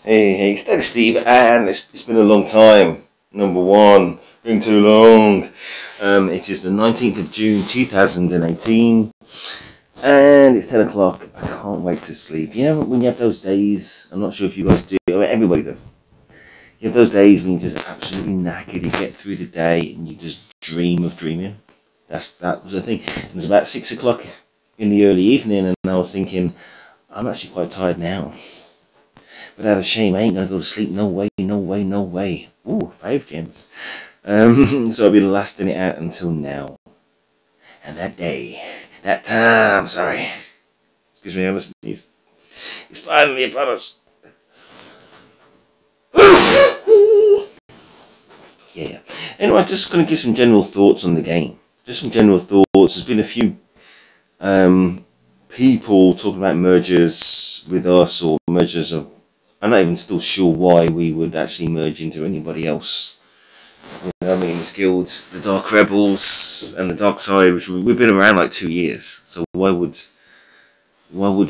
Hey, Steady Steve, and it's been a long time. Number one, been too long. It is the 19th of June 2018, and it's 10 o'clock. I can't wait to sleep. You know, when you have those days, I'm not sure if you guys do, I mean, everybody does. You have those days when you're just absolutely knackered, you get through the day, and you just dream of dreaming. That was the thing. It was about 6 o'clock in the early evening, and I was thinking, I'm actually quite tired now. But out of shame, I ain't gonna go to sleep. No way, no way, no way. Ooh, 5 gems. So I've been lasting it out until now. And that time, sorry. Excuse me, I listen to these. It's finally upon us. Yeah. Anyway, I'm just gonna give some general thoughts on the game. Just some general thoughts. There's been a few people talking about mergers with us, or mergers of, I'm not even still sure why we would actually merge into anybody else. You know what I mean? This guild, the Dark Rebels and the Dark Side, which we've been around like 2 years. So why would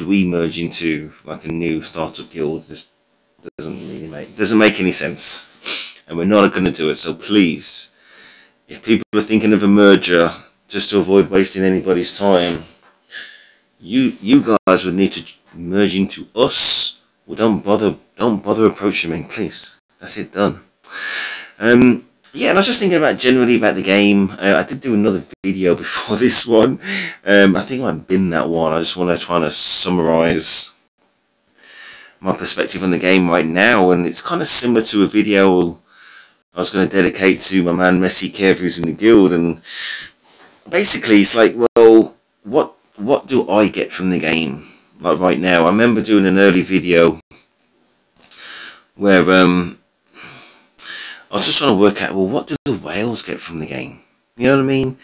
we merge into like a new startup guild? This doesn't make any sense, and we're not going to do it. So please, if people are thinking of a merger just to avoid wasting anybody's time, you guys would need to merge into us. Well, don't bother approaching me, please. That's it, done. Yeah, and I was just thinking generally about the game. I did do another video before this one. I think I've been that one. I just want to try to summarise my perspective on the game right now, and it's kind of similar to a video I was going to dedicate to my man Messy Kev, who's in the guild, and basically it's like, well, what do I get from the game? Like right now, I remember doing an early video where I was just trying to work out, well, what do the whales get from the game? You know what I mean?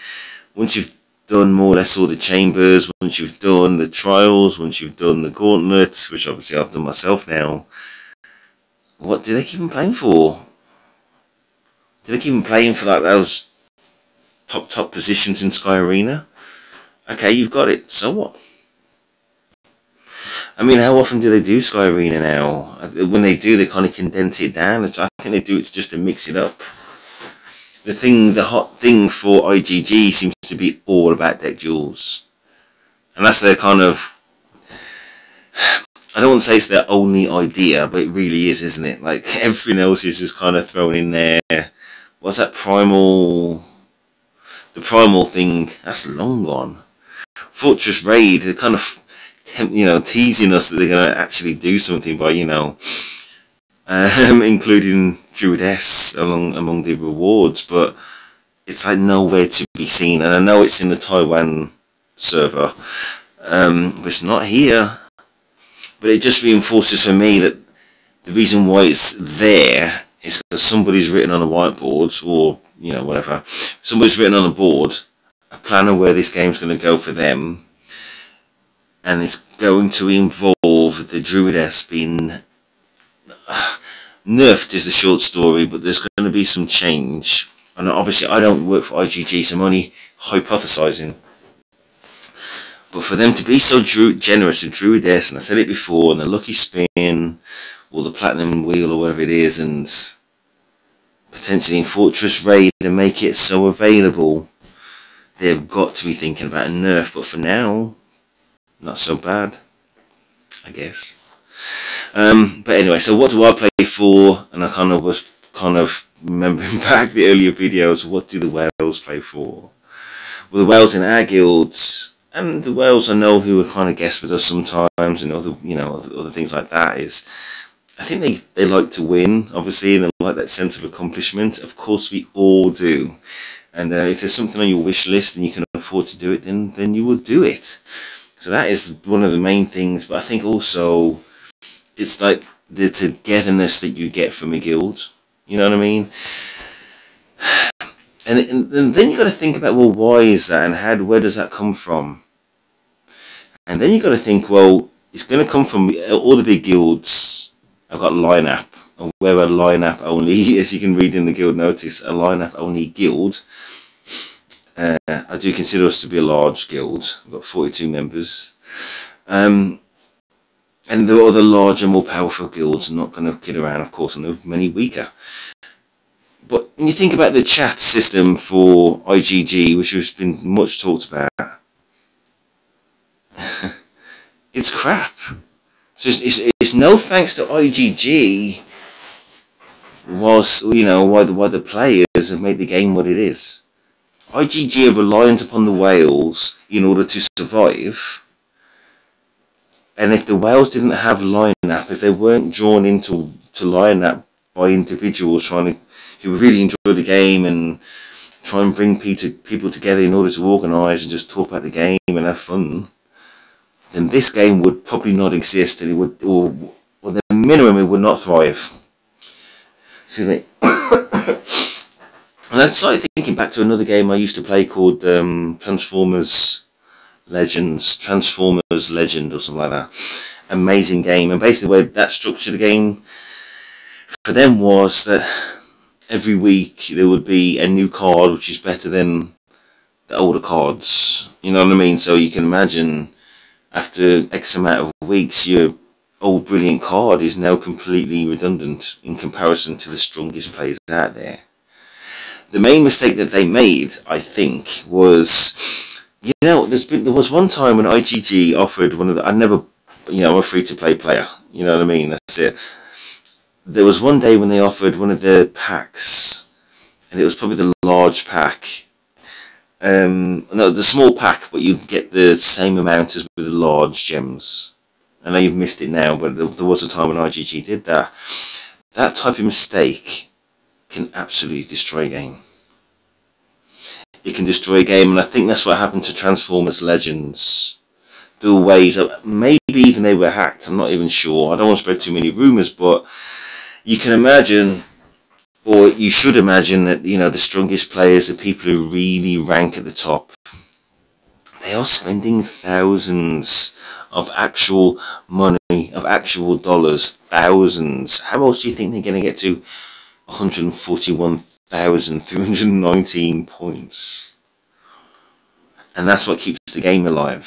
Once you've done more or less all the chambers, once you've done the trials, once you've done the gauntlets, which obviously I've done myself now, what do they keep on playing for? Do they keep on playing for like those top positions in Sky Arena? Okay, you've got it, so what? I mean, how often do they do Sky Arena now? When they do, they kind of condense it down. I think they do it just to mix it up. The hot thing for IGG seems to be all about deck duels. And that's their kind of, I don't want to say it's their only idea, but it really is, isn't it? Like, everything else is just kind of thrown in there. What's that primal, the primal thing, that's long gone. Fortress Raid, they're kind of, teasing us that they're going to actually do something by, including Druidess among the rewards, but it's like nowhere to be seen. And I know it's in the Taiwan server, but it's not here. But it just reinforces for me that the reason why it's there is because somebody's written on a whiteboard, or, whatever. Somebody's written on a board a plan of where this game's going to go for them. And it's going to involve the Druidess being nerfed is the short story, but there's going to be some change. And obviously I don't work for IGG, so I'm only hypothesizing. But for them to be so generous with Druidess, and I said it before, and the Lucky Spin, or the Platinum Wheel, or whatever it is, and potentially in Fortress Raid, and make it so available, they've got to be thinking about a nerf. But for now, not so bad, I guess. But anyway, so what do I play for? And I was remembering back the earlier videos. What do the whales play for? Well, the whales in our guilds, and the whales I know who are kind of guests with us sometimes, and other things like that, is I think they like to win, obviously, and they like that sense of accomplishment. Of course, we all do. And if there's something on your wish list and you can afford to do it, then you will do it. So that is one of the main things, but I think also it's like the togetherness that you get from a guild. You know what I mean? And then you got to think about, well, why is that, and where does that come from? And then you got to think, well, it's going to come from all the big guilds. I've got lineup, and we're a lineup only, as you can read in the guild notice, a lineup only guild. I do consider us to be a large guild. We've got 42 members. And the other larger, more powerful guilds are not going to kid around, of course, and there are many weaker. But when you think about the chat system for IGG, which has been much talked about, it's crap. So it's no thanks to IGG why the players have made the game what it is. IGG are reliant upon the whales in order to survive. And if the whales didn't have line-up, if they weren't drawn into line-up by individuals who really enjoy the game and try and bring people together in order to organise and just talk about the game and have fun, then this game would probably not exist, and it would, or at the minimum, it would not thrive. Excuse me. And I started thinking back to another game I used to play called Transformers Legend or something like that. Amazing game. And basically the way that structured the game for them was that every week there would be a new card which is better than the older cards. You know what I mean? So you can imagine after X amount of weeks your old brilliant card is now completely redundant in comparison to the strongest players out there. The main mistake that they made, I think, was, there was one time when IGG offered one of the, I'm a free-to-play player, you know what I mean, that's it. There was one day when they offered one of the packs, and it was probably the large pack, no, the small pack, but you'd get the same amount as with the large gems. I know you've missed it now, but there was a time when IGG did that. That type of mistake can absolutely destroy a game. It can destroy a game, and I think that's what happened to Transformers Legends. There were ways, maybe even they were hacked, I'm not even sure. I don't want to spread too many rumours, but you can imagine, or you should imagine, that the strongest players, the people who really rank at the top, they are spending thousands of actual money, of actual dollars, thousands. How else do you think they're going to get to 141,319 points? And that's what keeps the game alive.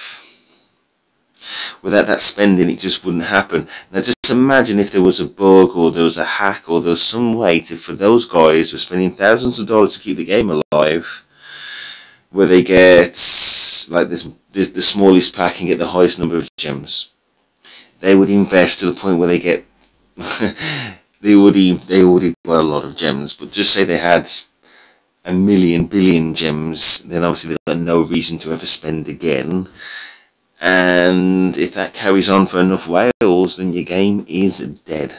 Without that spending, it just wouldn't happen. Now just imagine if there was a bug, or there was a hack, or there was some way for those guys who are spending thousands of dollars to keep the game alive, where they get like the smallest pack and get the highest number of gems. They would invest to the point where they get they already buy a lot of gems, but just say they had a billion gems, then obviously they've got no reason to ever spend again. And if that carries on for enough whales, then your game is dead.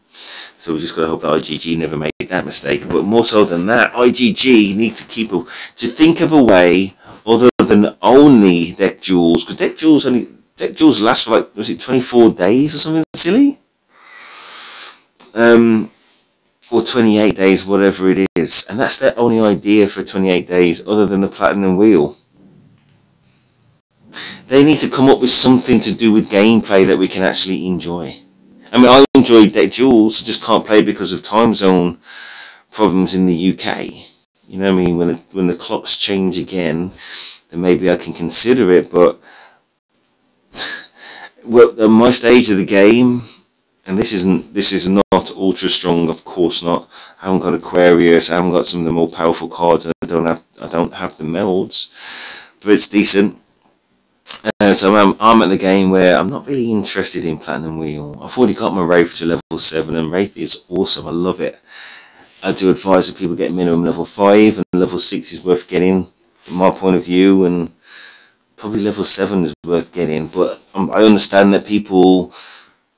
So we just got to hope that IGG never made that mistake. But more so than that, IGG need to think of a way other than only deck duels, because deck duels last for like, was it 24 days or something silly? Or 28 days, whatever it is. And that's their only idea for 28 days, other than the Platinum Wheel. They need to come up with something to do with gameplay that we can actually enjoy. I mean, I enjoy deck duels, I just can't play because of time zone problems in the UK. You know what I mean? When the clocks change again, then maybe I can consider it, but well, at my stage of the game, and this is not ultra strong, of course not. I haven't got Aquarius, I haven't got some of the more powerful cards, I don't have the melds, but it's decent. So I'm at the game where I'm not really interested in Platinum Wheel. I've already got my Wraith to level 7, and Wraith is awesome, I love it. I do advise that people get minimum level 5, and level 6 is worth getting, from my point of view, and probably level 7 is worth getting, but I understand that people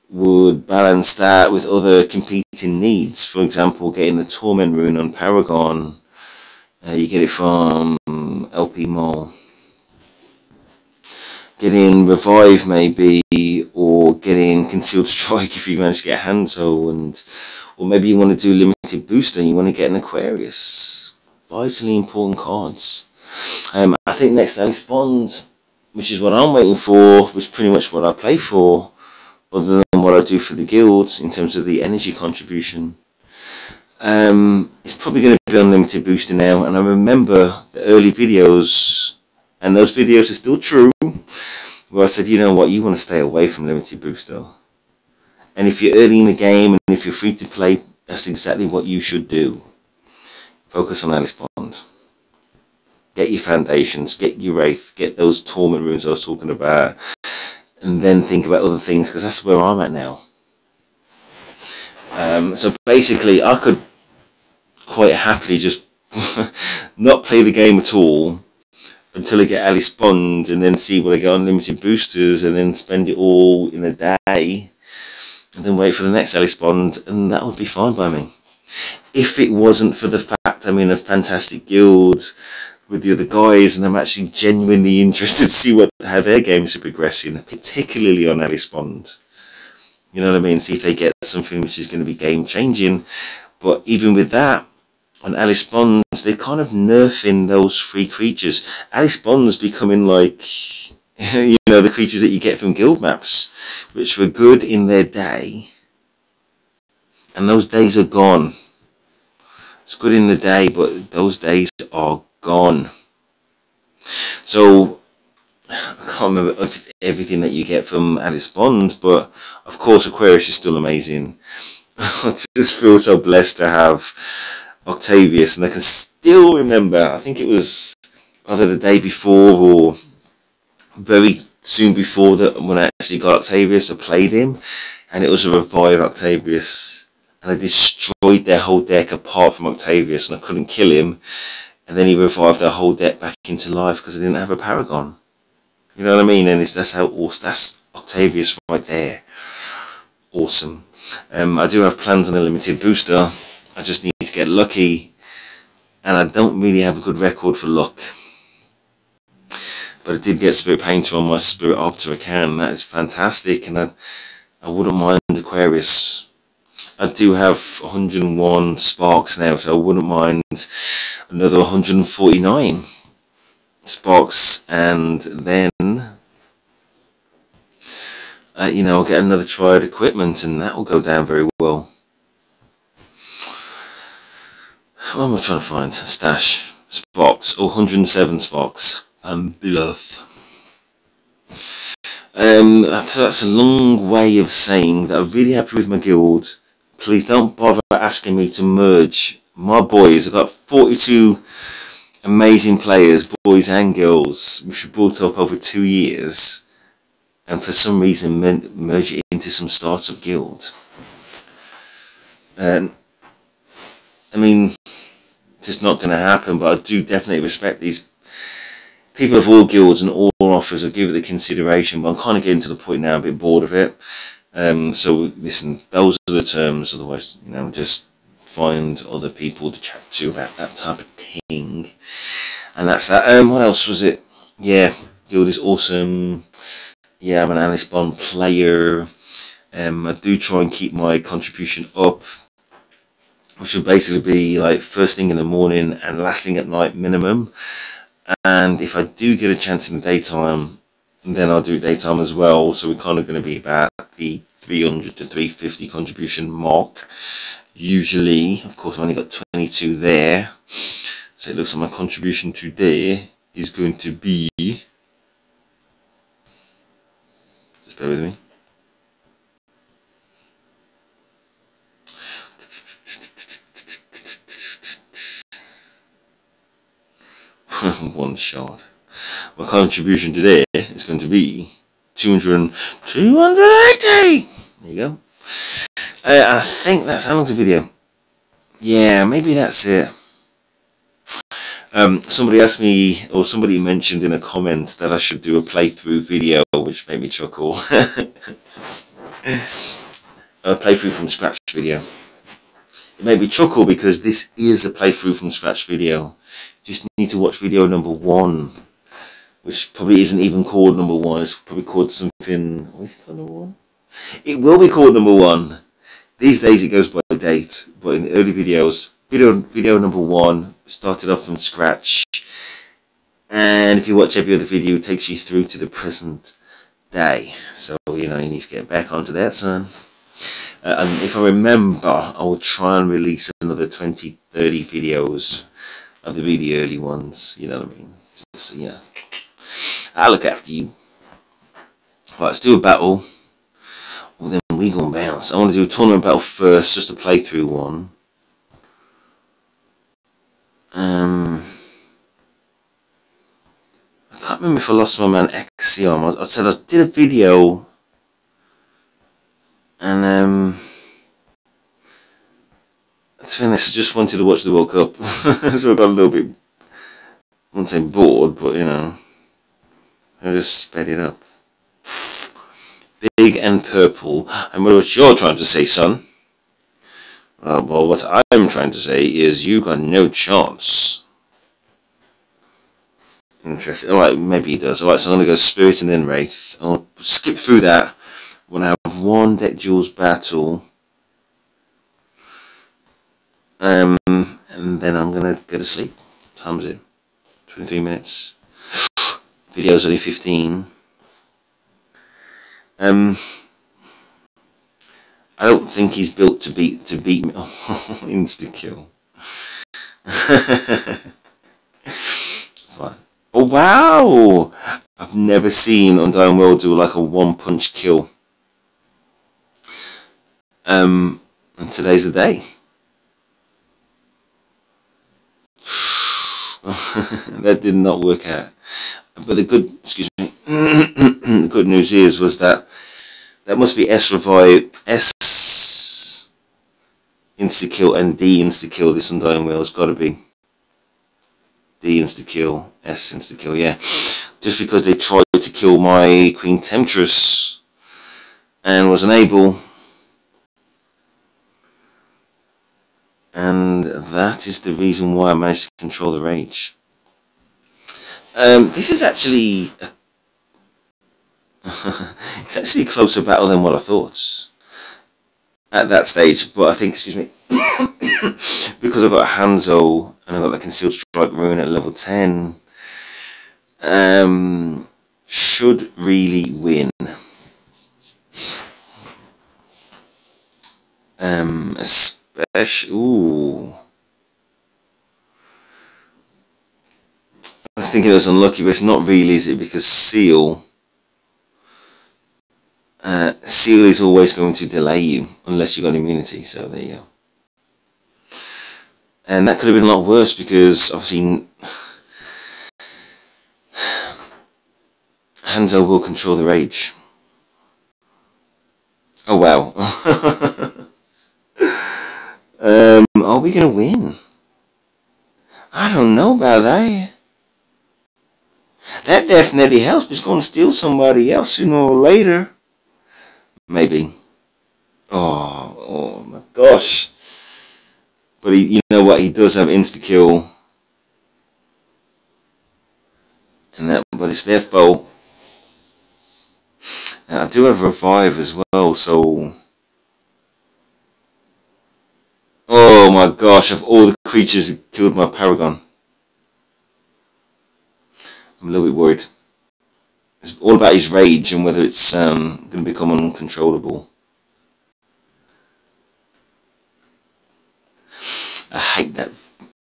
would balance that with other competing needs. For example, getting the Torment Rune on Paragon, you get it from LP Mole. Getting Revive maybe, or getting Concealed Strike if you manage to get a Hanzo, or maybe you want to do Limited Booster and you want to get an Aquarius. Vitally important cards. I think next time Spawned, which is what I'm waiting for, which is pretty much what I play for, other than what I do for the guilds in terms of the energy contribution. It's probably going to be Unlimited Booster now, and I remember the early videos, and those videos are still true, where I said, you know what, you want to stay away from limited booster. And if you're early in the game and if you're free to play, that's exactly what you should do. Focus on Alice Bond. Get your foundations, get your Wraith, get those torment runes I was talking about, and then think about other things, because that's where I'm at now. So basically, I could quite happily just not play the game at all until I get Alice Bond, and then see what I get on limited boosters, and then spend it all in a day, and then wait for the next Alice Bond, and that would be fine by me. If it wasn't for the fact I'm in a fantastic guild with the other guys, and I'm actually genuinely interested to see how their games are progressing, particularly on Alice Bond. You know what I mean? See if they get something which is going to be game changing. But even with that, on Alice Bond, they're kind of nerfing those free creatures. Alice Bond's becoming like, you know, the creatures that you get from guild maps, which were good in their day, and those days are gone. It's good in the day, but those days are gone. So I can't remember everything that you get from Alice Bond, but of course Aquarius is still amazing. I just feel so blessed to have Octavius, and I can still remember, I think it was either the day before or very soon before that, when I actually got Octavius, I played him, and it was a revive Octavius, and I destroyed their whole deck apart from Octavius, and I couldn't kill him, and then he revived their whole deck back into life because I didn't have a Paragon. You know what I mean? And that's Octavius right there. Awesome. I do have plans on a limited booster. I just need to get lucky, and I don't really have a good record for luck. But I did get Spirit Painter on my Spirit Arbiter account, and that is fantastic, and I wouldn't mind Aquarius. I do have 101 sparks now, so I wouldn't mind another 149 sparks, and then you know, I'll get another Triad equipment, and that will go down very well. What am I trying to find? Stash sparks. Oh, 107 sparks. And bluff. That's a long way of saying that I'm really happy with my guild. Please don't bother asking me to merge my boys. I've got 42 amazing players, boys and girls, which we brought up over 2 years, and for some reason merge it into some startup guild. And I mean, it's just not going to happen, but I do definitely respect these people of all guilds and all offers. I'll give it the consideration, but I'm kind of getting to the point now, I'm a bit bored of it. So listen, those are the terms, otherwise, you know, just find other people to chat to about that type of thing. And that's that. What else was it? Yeah, guild is awesome. Yeah, I'm an Alice Bond player. I do try and keep my contribution up, which will basically be like first thing in the morning and last thing at night minimum. And if I do get a chance in the daytime, then I'll do daytime as well. So we're kind of going to be about the 300 to 350 contribution mark. Usually, of course, I've only got 22 there. So it looks like my contribution today is going to be... Just bear with me. One shot. My contribution today is going to be 280. There you go. I think that's how long's the video. Yeah, maybe that's it. Somebody asked me, or somebody mentioned in a comment, that I should do a playthrough video, which made me chuckle. A playthrough from scratch video. It made me chuckle because this is a playthrough from scratch video. Just need to watch video number 1, which probably isn't even called number 1. It's probably called something. What is it called, number 1? It will be called number 1. These days it goes by date, but in the early videos, video number 1 started off from scratch, and if you watch every other video, it takes you through to the present day. So you know, you need to get back onto that, son. And if I remember, I will try and release another 20-30 videos of the really early ones, you know what I mean? So, yeah, I'll look after you. Right, let's do a battle. Well, then we gonna bounce. I want to do a tournament battle first, just a playthrough one. I can't remember if I lost my man Axiom. I said I did a video, and to be honest, I just wanted to watch the World Cup, so I got a little bit, I wouldn't say bored, but you know, I just sped it up. Big and purple. And what you're trying to say, son? Well, what I'm trying to say is you got no chance. Interesting. Alright, maybe he does. Alright, so I'm going to go Spirit and then Wraith. I'll skip through that when I have one deck duels battle. And then I'm going to go to sleep. Time's it? 23 minutes. Video's only 15. I don't think he's built to beat me. Insta kill. Fine. Oh wow! I've never seen Undying World do like a one-punch kill. And today's the day. That did not work out. But the good, excuse me, the good news was that must be S revive, S insta-kill and D insta-kill. This Undying World has got to be D insta-kill, S insta-kill, yeah. Just because they tried to kill my Queen Temptress and was unable. And that is the reason why I managed to control the rage. This is actually it's actually a closer battle than what I thought at that stage, but I think, excuse me, because I've got a Hanzo and I've got the Concealed Strike Rune at level 10, should really win. Especially, ooh. I was thinking it was unlucky, but it's not really, is it? Because Seal is always going to delay you unless you've got immunity, so there you go. And that could have been a lot worse because obviously Hanzo will control the rage. Oh wow. Are we gonna win? I don't know about that. That definitely helps, but it's gonna steal somebody else sooner or later. Maybe. Oh my gosh. But you know what? He does have insta-kill. But it's their fault. And I do have revive as well, so... Oh my gosh, of all the creatures that killed my Paragon. I'm a little bit worried. It's all about his rage and whether it's going to become uncontrollable. I hate that.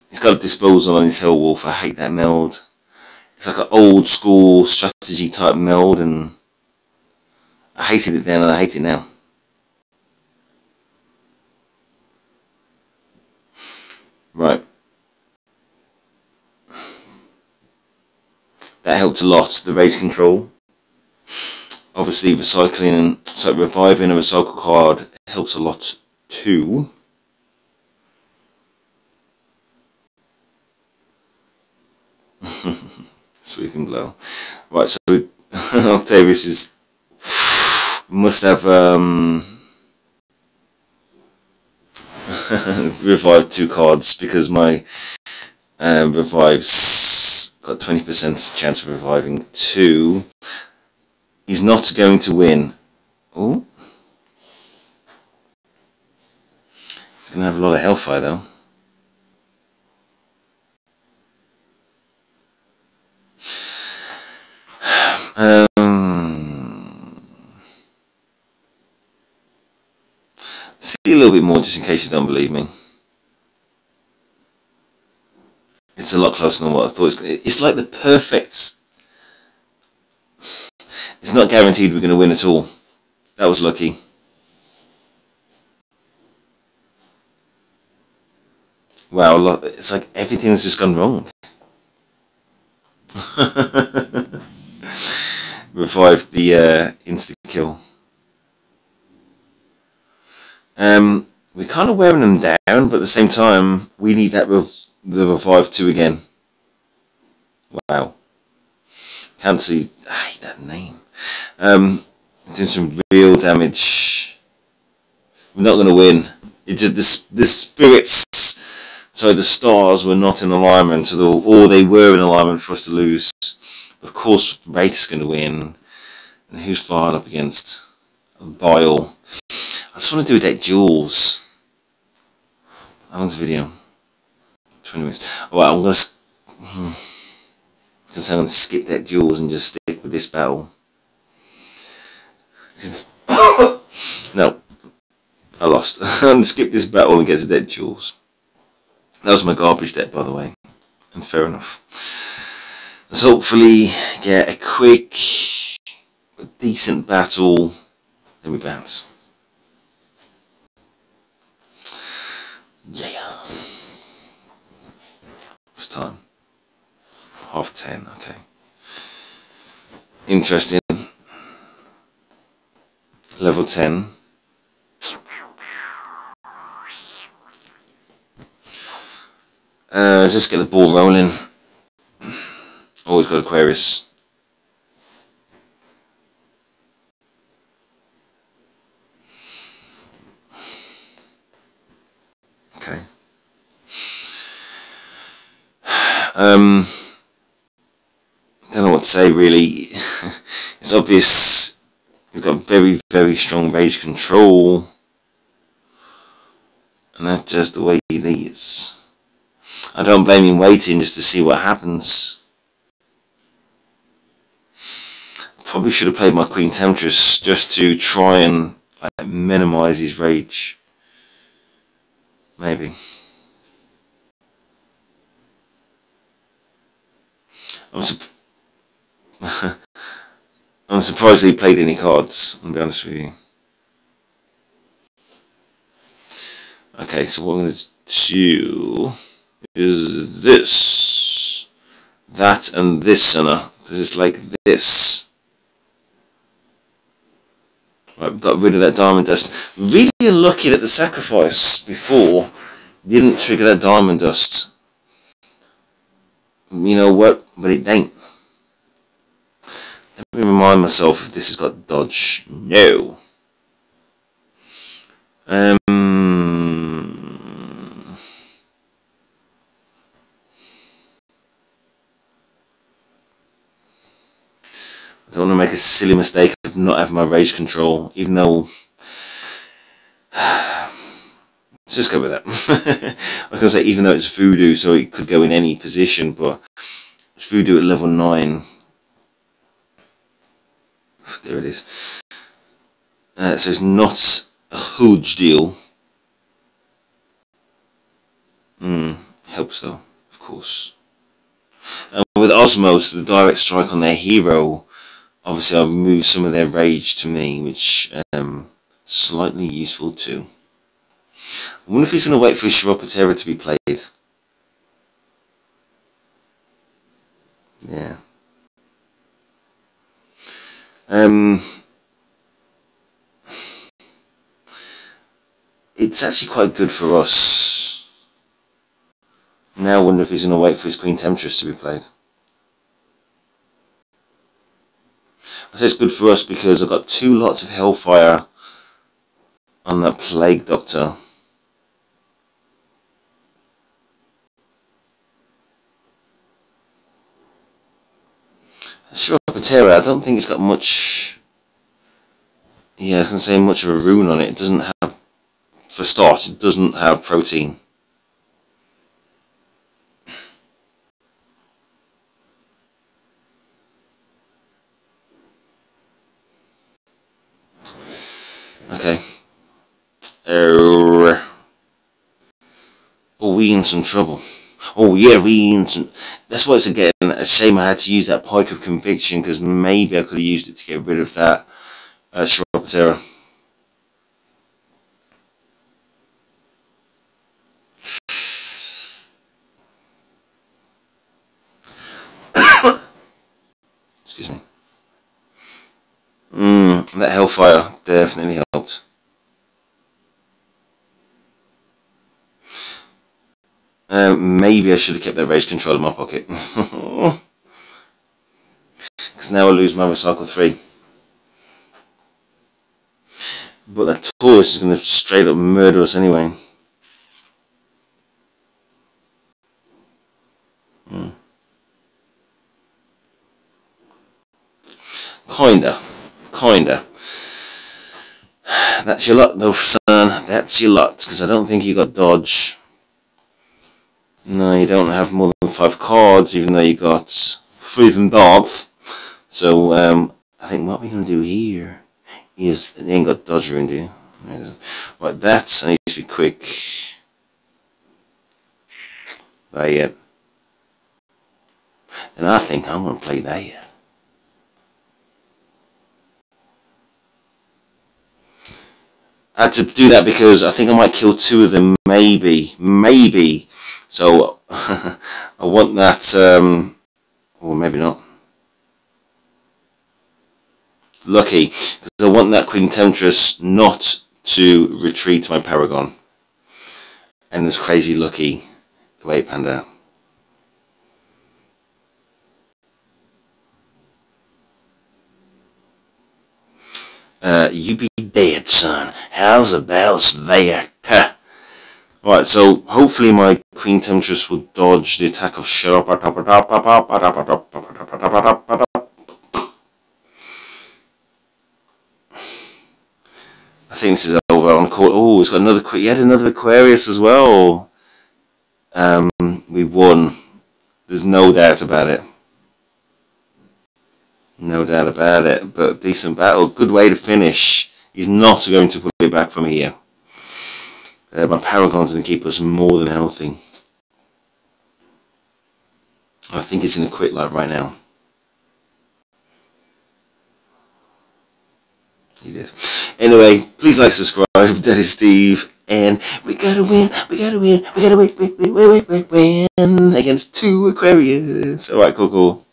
He's got a disposal on his Hell Wolf. I hate that meld. It's like an old school strategy type meld, and I hated it then and I hate it now. Right. That helped a lot, the rage control. Obviously reviving a recycle card helps a lot too. Sweeping blow. Right, so Octavius must have revived 2 cards because my revive's got 20% chance of reviving 2. He's not going to win. Oh, he's going to have a lot of Hellfire though. See a little bit more just in case you don't believe me. It's a lot closer than what I thought. It's like the perfect... It's not guaranteed we're going to win at all. That was lucky. Wow, it's like everything's just gone wrong. Revived the insta-kill. We're kind of wearing them down, but at the same time, we need that the revive too again. Wow. Can't see. I hate that name. Doing some real damage. We're not going to win. It just the spirits. So the stars were not in alignment, or they were in alignment for us to lose. Of course, Wraith is going to win. And who's fired up against? Bile. I just want to do that Jules. How long's the video? 20 minutes. Alright, I'm going to skip that Jules and just stick with this battle. No. I lost. I'm going to skip this battle and get to dead Jules. That was my garbage deck, by the way. And fair enough. Let's hopefully get a quick, decent battle. Then we bounce. Yeah. What's time? 10:30, okay. Interesting. Level 10. Let's just get the ball rolling. Oh, we've got Aquarius. Okay. Don't know what to say really. It's obvious he's got very, very strong rage control. And that's just the way he leads. I don't blame him waiting just to see what happens. Probably should have played my Queen Temptress just to try and minimise his rage. Maybe. I'm surprised he played any cards, I'll be honest with you. Okay, so what I'm going to do is this, that and this center, because it's like this. Right, got rid of that diamond dust. Really unlucky that the sacrifice before didn't trigger that diamond dust. You know what? But it ain't. Let me remind myself if this has got dodge. No. I don't want to make a silly mistake of not having my rage control, even though... Let's just go with that. I was going to say, even though it's voodoo, so it could go in any position, but it's voodoo at level 9. There it is. So it's not a huge deal. Helps though, of course. And with Osmos, the direct strike on their hero, obviously I'll remove some of their rage to me, which slightly useful too. I wonder if he's going to wait for his Chiropotera to be played. Yeah. It's actually quite good for us. Now I wonder if he's going to wait for his Queen Temptress to be played. I say it's good for us because I've got 2 lots of Hellfire on that Plague Doctor. Chiropotera, I don't think it's got much... Yeah, I was going to say much of a rune on it. It doesn't have... For a start, it doesn't have protein. Okay. Are we in some trouble? Oh yeah, that's why it's again a shame I had to use that Pike of Conviction, because maybe I could have used it to get rid of that Chiroptera. Excuse me. That Hellfire definitely helped. Maybe I should have kept that Rage Control in my pocket. Because now I lose my Recycle 3. But that Taurus is going to straight up murder us anyway. Kinda. That's your lot though, son. That's your lot. Because I don't think you got dodge. No, you don't have more than 5 cards, even though you got 3 of them darts. So, I think what we're going to do here is, they ain't got dodge rune, do you? Right, that, I need to be quick. That yet. And I think I'm going to play that yet. I had to do that because I think I might kill 2 of them, maybe. So, I want that, or maybe not. Lucky, because I want that Queen Temptress not to retreat my Paragon. And it was crazy lucky the way it panned out. You be dead, son. How's about that? Right, so hopefully my Queen Temptress will dodge the attack of Sharp. I think this is over on court. Oh, it's got another. He had another Aquarius as well. We won. There's no doubt about it. No doubt about it. But decent battle. Good way to finish. He's not going to put it back from here. My Paragon's going to keep us more than healthy. I think he's going to quit like right now. He did. Anyway, please like, subscribe. That is Steve. And we gotta win. We gotta win against 2 Aquarius. Alright, cool.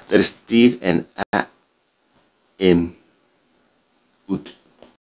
That is Steve, and I am out.